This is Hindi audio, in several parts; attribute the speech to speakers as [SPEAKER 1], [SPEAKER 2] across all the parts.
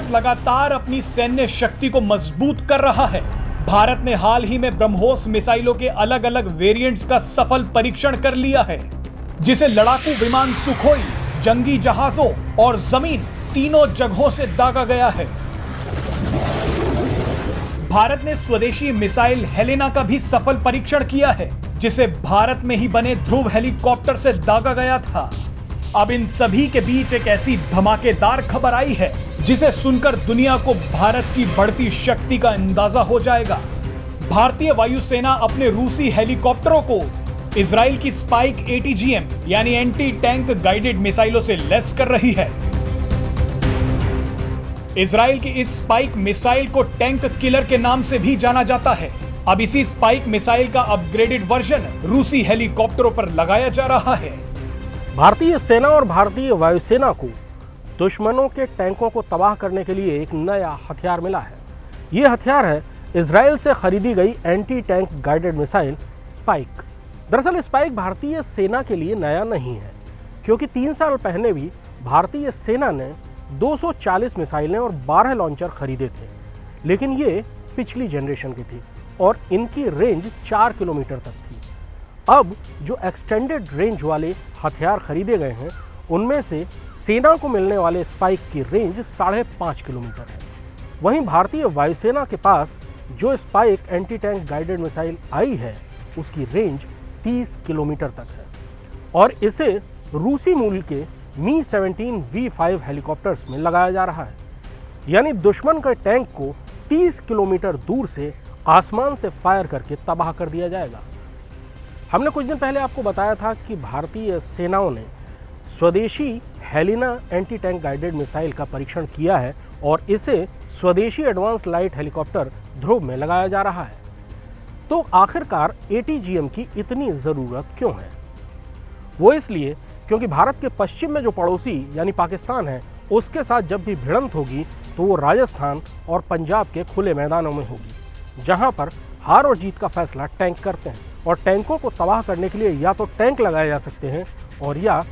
[SPEAKER 1] भारत लगातार अपनी सैन्य शक्ति को मजबूत कर रहा है। भारत ने हाल ही में ब्रह्मोस मिसाइलों के अलग अलग वेरिएंट्स का सफल परीक्षण कर लिया है, जिसे लड़ाकू विमान सुखोई, जंगी जहाजों और जमीन तीनों जगहों से दागा गया है। भारत ने स्वदेशी मिसाइल हेलेना का भी सफल परीक्षण किया है, जिसे भारत में ही बने ध्रुव हेलीकॉप्टर से दागा गया था। अब इन सभी के बीच एक ऐसी धमाकेदार खबर आई है जिसे सुनकर दुनिया को भारत की बढ़ती शक्ति का अंदाजा हो जाएगा। भारतीय वायुसेना अपने रूसी हेलीकॉप्टरों को इजराइल की स्पाइक ATGM यानी एंटी टैंक गाइडेड मिसाइलों से लैस कर रही है। इजराइल की इस स्पाइक मिसाइल को टैंक किलर के नाम से भी जाना जाता है। अब इसी स्पाइक मिसाइल का अपग्रेडेड वर्जन रूसी हेलीकॉप्टरों पर लगाया जा रहा है।
[SPEAKER 2] भारतीय सेना और भारतीय वायुसेना को दुश्मनों के टैंकों को तबाह करने के लिए एक नया हथियार मिला है। ये हथियार है इजराइल से खरीदी गई anti tank guided missile spike. दरअसल स्पाइक भारतीय सेना के लिए नया नहीं है, क्योंकि 3 साल पहले भी भारतीय सेना ने 240 मिसाइलें और 12 लॉन्चर खरीदे थे, लेकिन ये पिछली जनरेशन की थी और इनकी रेंज 4 किलोमीटर तक थी। अब जो एक्सटेंडेड रेंज वाले हथियार खरीदे गए हैं, उनमें से सेना को मिलने वाले स्पाइक की रेंज 5.5 किलोमीटर है। वहीं भारतीय वायुसेना के पास जो spike anti tank guided missile आई है, उसकी रेंज 30 किलोमीटर तक है और इसे रूसी मूल के Mi-17 V5 हेलीकॉप्टर्स में लगाया जा रहा है। यानी दुश्मन के टैंक को 30 किलोमीटर दूर से आसमान से फायर करके तबाह कर दिया जाएगा। हमने कुछ दिन पहले आपको बताया था कि भारतीय सेनाओं ने स्वदेशी Helena anti tank guided missile का परीक्षण किया है और इसे स्वदेशी एडवांस लाइट हेलीकॉप्टर ध्रुव में लगाया जा रहा है। तो आखिरकार ATGM की इतनी ज़रूरत क्यों है? वो इसलिए क्योंकि भारत के पश्चिम में जो पड़ोसी यानी पाकिस्तान है, उसके साथ जब भी भिड़ंत होगी तो वो राजस्थान और पंजाब के खुले मैदानों में होगी, जहाँ पर हार और जीत का फैसला टैंक करते हैं। और टैंकों को तबाह करने के लिए या तो टैंक लगाए जा सकते हैं और या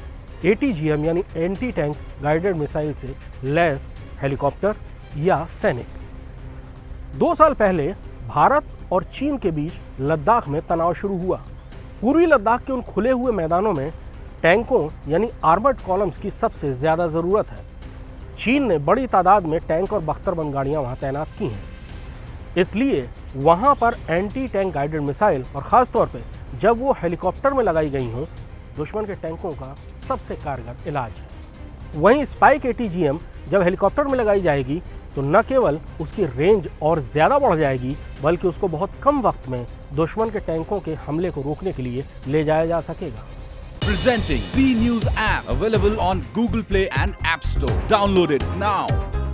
[SPEAKER 2] ATGM यानी एंटी टैंक गाइडेड मिसाइल से लैस हेलीकॉप्टर या सैनिक। 2 साल पहले भारत और चीन के बीच लद्दाख में तनाव शुरू हुआ। पूर्वी लद्दाख के उन खुले हुए मैदानों में टैंकों यानी आर्मर्ड कॉलम्स की सबसे ज़्यादा ज़रूरत है। चीन ने बड़ी तादाद में टैंक और बख्तरबंद गाड़ियाँ वहाँ तैनात की हैं, इसलिए वहाँ पर एंटी टैंक गाइडेड मिसाइल और ख़ास तौर पे जब वो हेलीकॉप्टर में लगाई गई हों, दुश्मन के टैंकों का सबसे कारगर इलाज है। वहीं स्पाइक ATGM जब हेलीकॉप्टर में लगाई जाएगी तो न केवल उसकी रेंज और ज़्यादा बढ़ जाएगी, बल्कि उसको बहुत कम वक्त में दुश्मन के टैंकों के हमले को रोकने के लिए ले जाया जा सकेगा।
[SPEAKER 3] Presenting B News app available on Google Play and App Store. Download it now.